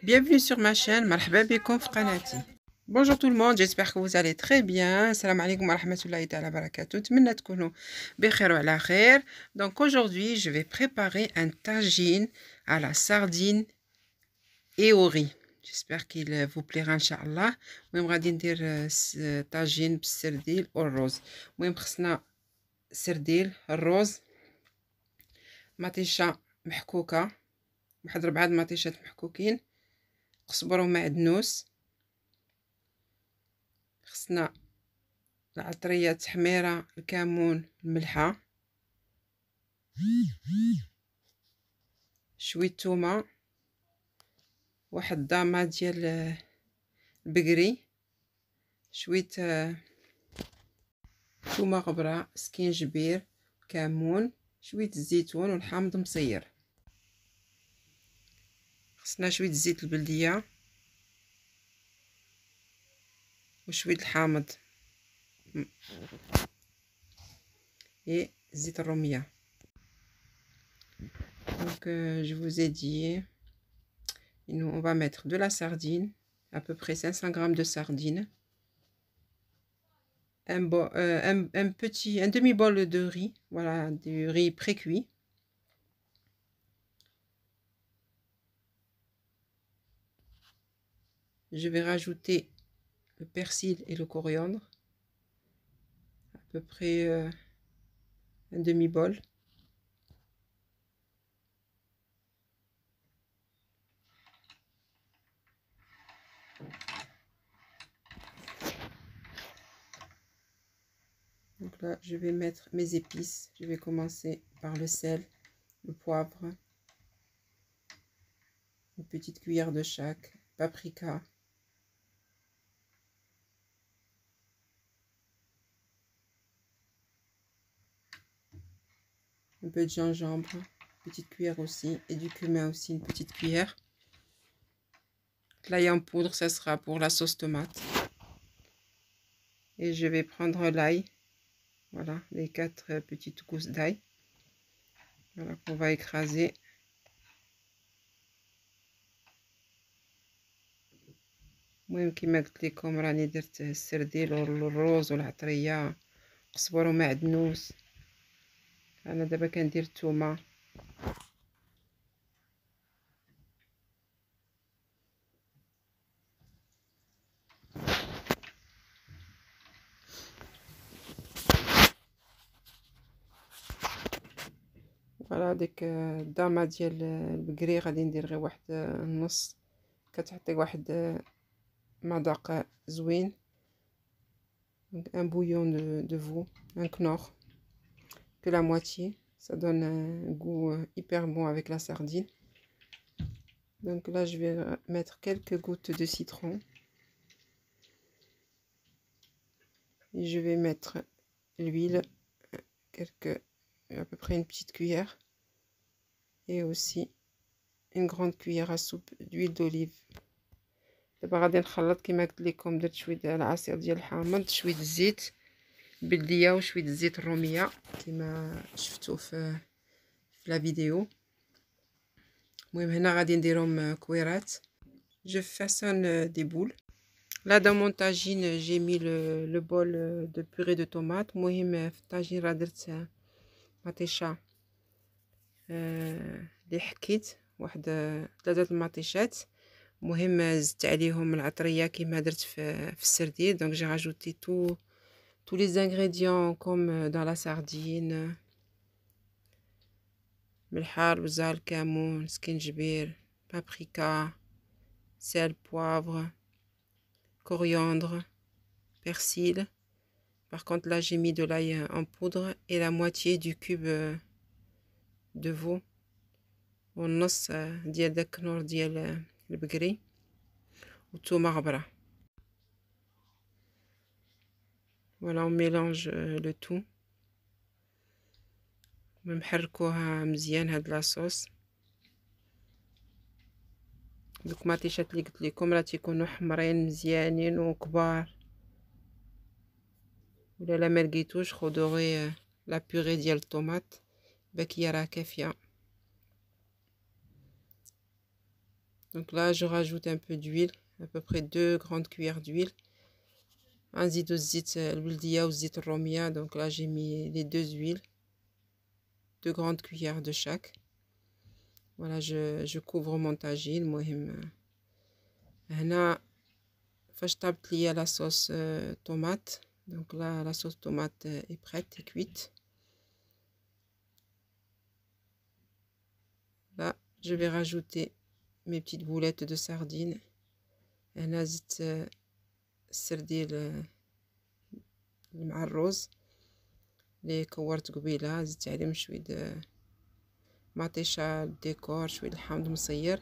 Bienvenue sur ma chaîne, marhaba bikoum fi qanati. Bonjour tout le monde, j'espère que vous allez très bien. Salam alaikum wa rahmatullahi ta'ala barakatuh. Tmenna tkounou bikhair wa ala khair. Donc aujourd'hui, je vais préparer un tagine à la sardine et au riz. J'espère qu'il vous plaira inchallah. المهم غادي ندير طاجين بالسرديل والرز. المهم خصنا سرديل، الرز، مطيشه محكوكه، واحد 4 مطيشات محكوكين، قزبر ومعدنوس، خصنا العطريه، التحميره، الكمون، الملحه، شويه تومه، واحد ضامه ديال البقري، شويه تومه غبره، سكينجبير، كمون، شويه الزيتون والحامض مصير. خصنا شويه زيت البلديه وشويه الحامض زيت الروميه. Donc je vous ai dit, nous on va mettre de la sardine, à peu près 500 g de sardine, un demi-bol de riz, voilà, du riz pré-cuit. Je vais rajouter le persil et le coriandre, à peu près un demi-bol. Donc là, je vais mettre mes épices. Je vais commencer par le sel, le poivre, une petite cuillère de chaque, paprika, un peu de gingembre, petite cuillère aussi, et du cumin aussi, une petite cuillère. L'ail en poudre, ça sera pour la sauce tomate. Et je vais prendre l'ail, voilà, les 4 petites gousses d'ail, voilà, qu'on va écraser. المهم كيما قلت لكم راني درت السرديل والرز والعطريه، قزبر ومعدنوس. انا دابا كندير الثومه. فوالا ديك الدامه ديال البقري غادي ندير غير واحد النص، كتعطي واحد مذاق زوين. un bouillon de veau, un knorr, que la moitié, ça donne un goût hyper bon avec la sardine. Donc là je vais mettre quelques gouttes de citron et je vais mettre l'huile, à peu près une petite cuillère, et aussi une grande cuillère à soupe d'huile d'olive. دابا غادي نخلط كما قلت لكم. درت شويه ديال العصير ديال الحامض، شويه الزيت البلديه وشويه الزيت الروميه كما شفتوا في لا فيديو. المهم هنا غادي نديرهم كويرات. je façonne des boules. Là dans mon tagine j'ai mis le bol de purée de tomate. المهم في الطاجين راه درت مطيشه اللي حكيت، واحد 3 المطيشات. المهم زدت عليهم العطريه كما درت في السردين. donc j'ai rajouté tous les ingrédients comme dans la sardine: ملحه، البزار، الكمون، سكينجبير، paprika, sel, poivre, coriandre, persil. Par contre là j'ai mis de l'ail en poudre et la moitié du cube de veau والنص ديال داك الكنور ديال البقري والثومه غبره. Voilà, on mélange le tout. نحركوها مزيان هاد لاصوص. دوك مطيشات اللي قلت لكم راه تيكونوا حمرين مزيانين وكبار. ولا ما لقيتوش خذوا غير لا بوري ديال الطوماط باكيه راه كافيه. Donc là, je rajoute un peu d'huile, à peu près 2 grandes cuillères d'huile. نزيدو الزيت البلدية والزيت الرومية. Donc là, j'ai mis les 2 huiles, 2 grandes cuillères de chaque. Voilà, je couvre mon tagine. المهم هنا فاش طابت ليا la sauce tomate. Donc là, la sauce tomate est prête et cuite. Là, je vais rajouter mes petites boulettes de sardines. هنا زدت السرديل مع الرز اللي كورت قبيله. زدت عليهم شويه مطيشه ديكور، شويه الحامض مصير.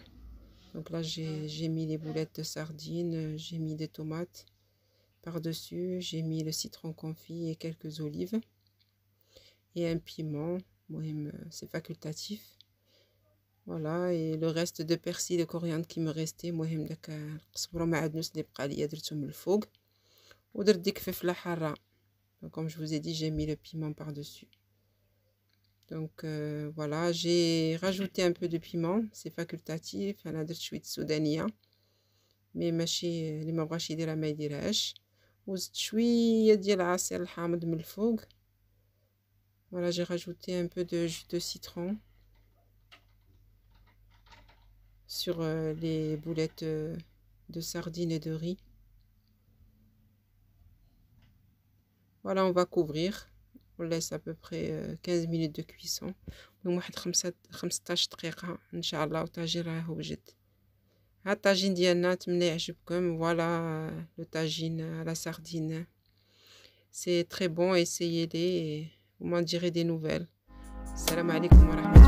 Donc là, j'ai mis les boulettes de sardines, j'ai mis des tomates par-dessus, j'ai mis le citron confit et quelques olives et un piment. C'est facultatif. Voilà, et le reste de persil et de coriandre qui me restait. داك القزبرة معدنوس اللي بقى ليا درتهم من الفوق ودرت ديك فلفله حاره. Donc, comme je vous ai dit, j'ai mis le piment par-dessus. Donc voilà, j'ai rajouté un peu de piment, c'est facultatif. انا درت شويه سودانيه مي ماشي اللي ما بغاش يديرها ما يديرهاش. وزدت شويه ديال العصير الحامض من الفوق. Voilà, j'ai rajouté un peu de jus de citron sur les boulettes de sardines et de riz. Voilà, on va couvrir. On laisse à peu près 15 minutes de cuisson. واحد 15 دقيقة ان شاء الله والطاجين راه وجد. ها الطاجين ديالنا، نتمنى يعجبكم. Voilà le tagine à la sardine. C'est très bon, essayez-les et vous m'en direz des nouvelles. السلام عليكم ورحمة الله.